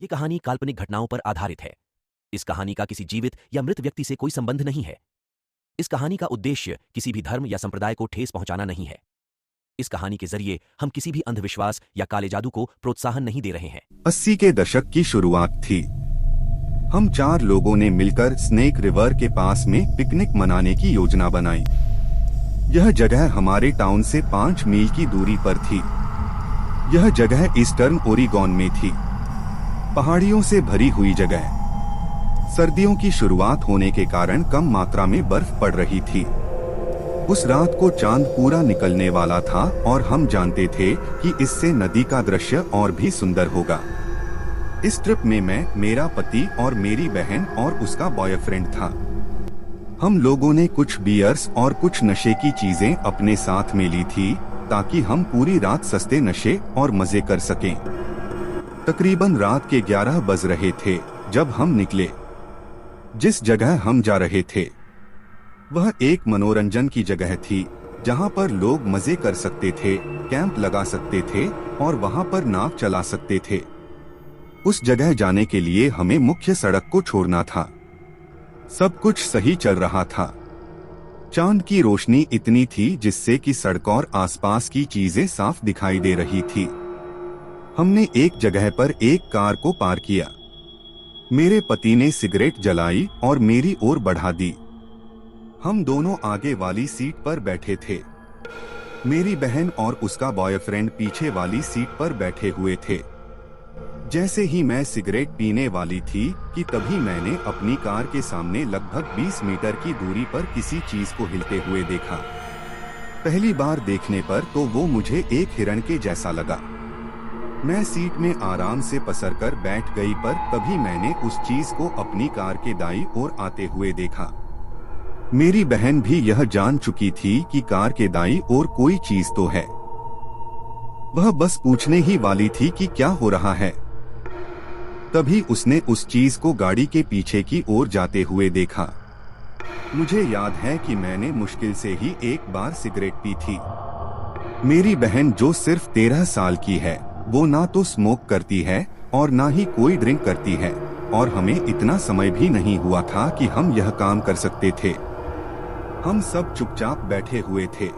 ये कहानी काल्पनिक घटनाओं पर आधारित है। इस कहानी का किसी जीवित या मृत व्यक्ति से कोई संबंध नहीं है। इस कहानी का उद्देश्य किसी भी धर्म या संप्रदाय को ठेस पहुंचाना नहीं है। इस कहानी के जरिए हम किसी भी अंधविश्वास या काले जादू को प्रोत्साहन नहीं दे रहे हैं। 80 के दशक की शुरुआत थी। हम 4 लोगों ने मिलकर स्नेक रिवर के पास में पिकनिक मनाने की योजना बनाई। यह जगह हमारे टाउन से 5 मील की दूरी पर थी। यह जगह ईस्टर्न ओरिगॉन में थी, पहाड़ियों से भरी हुई जगह। सर्दियों की शुरुआत होने के कारण कम मात्रा में बर्फ पड़ रही थी। उस रात को चांद पूरा निकलने वाला था और हम जानते थे कि इससे नदी का दृश्य और भी सुंदर होगा। इस ट्रिप में मैं, मेरा पति और मेरी बहन और उसका बॉयफ्रेंड था। हम लोगों ने कुछ बियर्स और कुछ नशे की चीजें अपने साथ में ली थी ताकि हम पूरी रात सस्ते नशे और मजे कर सकें। तकरीबन रात के 11 बज रहे थे जब हम निकले। जिस जगह हम जा रहे थे वह एक मनोरंजन की जगह थी, जहां पर लोग मजे कर सकते थे, कैंप लगा सकते थे और वहां पर नाव चला सकते थे। उस जगह जाने के लिए हमें मुख्य सड़क को छोड़ना था। सब कुछ सही चल रहा था। चांद की रोशनी इतनी थी जिससे कि सड़क और आसपास की चीजें साफ दिखाई दे रही थी। हमने एक जगह पर एक कार को पार किया। मेरे पति ने सिगरेट जलाई और मेरी ओर बढ़ा दी। हम दोनों आगे वाली सीट पर बैठे थे। मेरी बहन और उसका बॉयफ्रेंड पीछे वाली सीट पर बैठे हुए थे। जैसे ही मैं सिगरेट पीने वाली थी कि तभी मैंने अपनी कार के सामने लगभग 20 मीटर की दूरी पर किसी चीज को हिलते हुए देखा। पहली बार देखने पर तो वो मुझे एक हिरण के जैसा लगा। मैं सीट में आराम से पसरकर बैठ गई, पर तभी मैंने उस चीज को अपनी कार के दाईं ओर आते हुए देखा। मेरी बहन भी यह जान चुकी थी कि कार के दाईं ओर कोई चीज तो है। वह बस पूछने ही वाली थी कि क्या हो रहा है। तभी उसने उस चीज को गाड़ी के पीछे की ओर जाते हुए देखा। मुझे याद है कि मैंने मुश्किल से ही एक बार सिगरेट पी थी। मेरी बहन जो सिर्फ 13 साल की है, वो ना तो स्मोक करती है और ना ही कोई ड्रिंक करती है, और हमें इतना समय भी नहीं हुआ था कि हम यह काम कर सकते थे। हम सब चुपचाप बैठे हुए थे।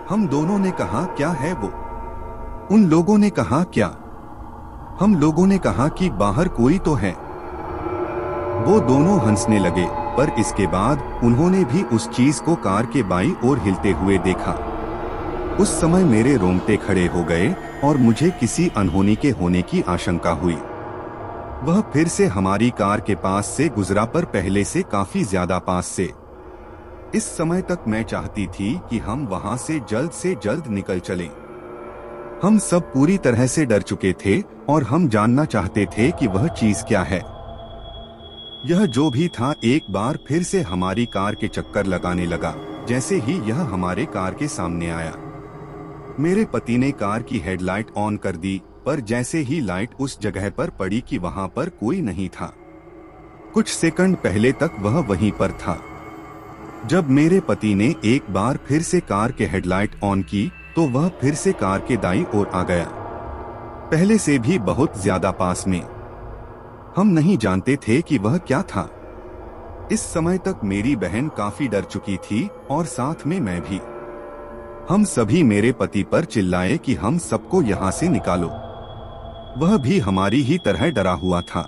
हम दोनों ने कहा, क्या है वो? उन लोगों ने कहा, क्या? हम लोगों ने कहा कि बाहर कोई तो है। वो दोनों हंसने लगे, पर इसके बाद उन्होंने भी उस चीज को कार के बाईं ओर हिलते हुए देखा। उस समय मेरे रोंगटे खड़े हो गए और मुझे किसी अनहोनी के होने की आशंका हुई। वह फिर से हमारी कार के पास से गुजरा, पर पहले से काफी ज्यादा पास से। इस समय तक मैं चाहती थी कि हम वहां से जल्द निकल चलें। हम सब पूरी तरह से डर चुके थे और हम जानना चाहते थे कि वह चीज क्या है। यह जो भी था एक बार फिर से हमारी कार के चक्कर लगाने लगा। जैसे ही यह हमारे कार के सामने आया, मेरे पति ने कार की हेडलाइट ऑन कर दी, पर जैसे ही लाइट उस जगह पर पड़ी कि वहां पर कोई नहीं था। कुछ सेकंड पहले तक वह वहीं पर था। जब मेरे पति ने एक बार फिर से कार के हेडलाइट ऑन की तो वह फिर से कार के दाईं ओर आ गया, पहले से भी बहुत ज्यादा पास में। हम नहीं जानते थे कि वह क्या था। इस समय तक मेरी बहन काफी डर चुकी थी और साथ में मैं भी। हम सभी मेरे पति पर चिल्लाए कि हम सबको यहाँ से निकालो। वह भी हमारी ही तरह डरा हुआ था।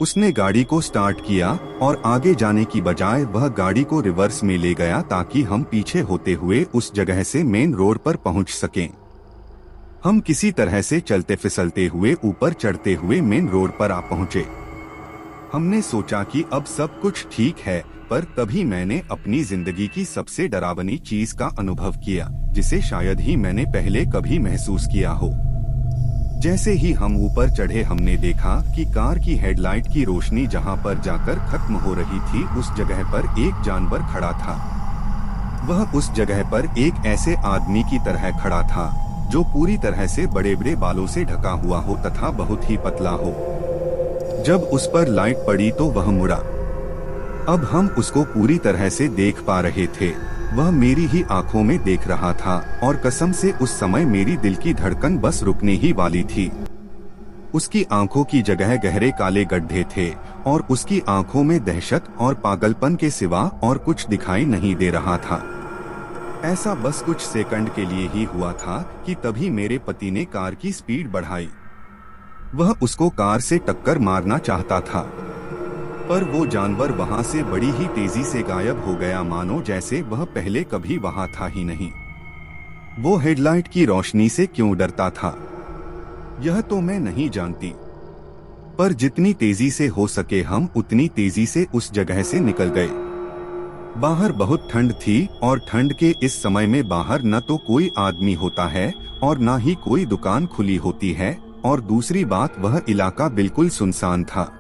उसने गाड़ी को स्टार्ट किया और आगे जाने की बजाय वह गाड़ी को रिवर्स में ले गया ताकि हम पीछे होते हुए उस जगह से मेन रोड पर पहुंच सकें। हम किसी तरह से चलते फिसलते हुए ऊपर चढ़ते हुए मेन रोड पर आ पहुंचे। हमने सोचा कि अब सब कुछ ठीक है, पर तभी मैंने अपनी जिंदगी की सबसे डरावनी चीज का अनुभव किया, जिसे शायद ही मैंने पहले कभी महसूस किया हो। जैसे ही हम ऊपर चढ़े, हमने देखा कि कार की हेडलाइट की रोशनी जहां पर जाकर खत्म हो रही थी, उस जगह पर एक जानवर खड़ा था। वह उस जगह पर एक ऐसे आदमी की तरह खड़ा था जो पूरी तरह से बड़े बड़े बालों से ढका हुआ हो तथा बहुत ही पतला हो। जब उस पर लाइट पड़ी तो वह मुड़ा। अब हम उसको पूरी तरह से देख पा रहे थे। वह मेरी ही आंखों में देख रहा था और कसम से उस समय मेरी दिल की धड़कन बस रुकने ही वाली थी। उसकी आंखों की जगह गहरे काले गड्ढे थे और उसकी आंखों में दहशत और पागलपन के सिवा और कुछ दिखाई नहीं दे रहा था। ऐसा बस कुछ सेकंड के लिए ही हुआ था कि तभी मेरे पति ने कार की स्पीड बढ़ाई। वह उसको कार से टक्कर मारना चाहता था, पर वो जानवर वहां से बड़ी ही तेजी से गायब हो गया, मानो जैसे वह पहले कभी वहां था ही नहीं। वो हेडलाइट की रोशनी से क्यों डरता था, यह तो मैं नहीं जानती, पर जितनी तेजी से हो सके हम उतनी तेजी से उस जगह से निकल गए। बाहर बहुत ठंड थी और ठंड के इस समय में बाहर न तो कोई आदमी होता है और न ही कोई दुकान खुली होती है, और दूसरी बात वह इलाका बिल्कुल सुनसान था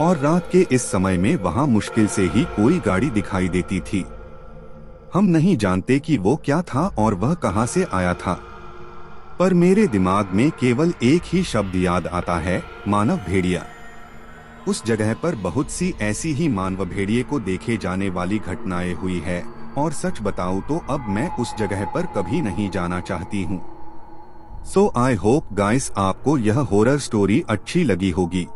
और रात के इस समय में वहां मुश्किल से ही कोई गाड़ी दिखाई देती थी। हम नहीं जानते कि वो क्या था और वह कहां से आया था, पर मेरे दिमाग में केवल एक ही शब्द याद आता है, मानव भेड़िया। उस जगह पर बहुत सी ऐसी ही मानव भेड़िए को देखे जाने वाली घटनाएं हुई है, और सच बताऊं तो अब मैं उस जगह पर कभी नहीं जाना चाहती हूँ। सो आई होप गाइस आपको यह हॉरर स्टोरी अच्छी लगी होगी।